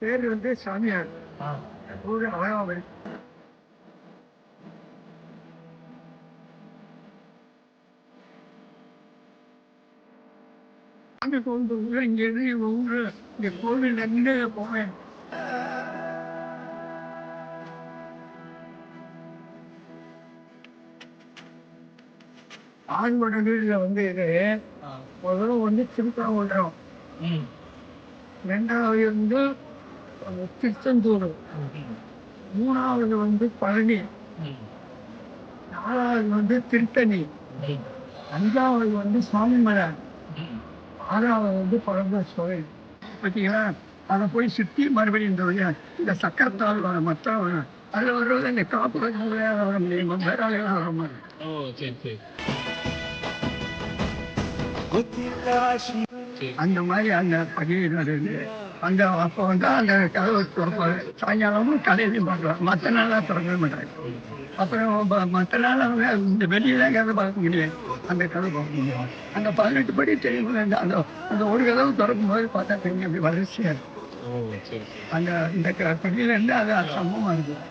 பேர் வந்து சாமியார். ஊரு அழகாவல். சாமி கோவில் ஊர் இங்கேருந்து இவங்க ஊரு இங்கே கோவில் நின்று போவேன். ஆண்பட வீட்டில் வந்து இது முதல்ல வந்து திருப்பரங்குன்றம், ரெண்டாவது வந்து திருச்செந்தூர், மூணாவது வந்து பழனி, நாலாவது வந்து திருத்தணி, அஞ்சாவது வந்து சுவாமிமலை, ஆறாவது வந்து பரமேஸ்வரன். பார்த்தீங்களா, அதை போய் சுற்றி மறுபடியும் இந்த சக்கரத்தால் வர மற்ற அதில் வர்றது இந்த காப்பு வர முடியும், வேற வர மாதிரி. ஓ, சரி சரி. அந்த மாதிரி அந்த பதிவு அந்த அப்போ வந்து அந்த கதவை திறப்பாரு. சாயங்காலமும் கடையிலையும் பார்க்கலாம், மற்ற நாளாக திறக்கவே மாட்டாங்க. அப்புறம் மற்ற நாள் அவங்க இந்த வெளியில கதை பார்க்க முடியாது, அந்த கதை பார்க்க முடியும். அந்த 18 படி தெரியும். அந்த அந்த ஒரு கதவு திறக்கும் போது பார்த்தா தெரியும், அப்படி வளர்ச்சியாக இருக்கும். ஓ, சரி. அந்த இந்த படியிலேருந்து அது சம்பவமாக இருக்கும்.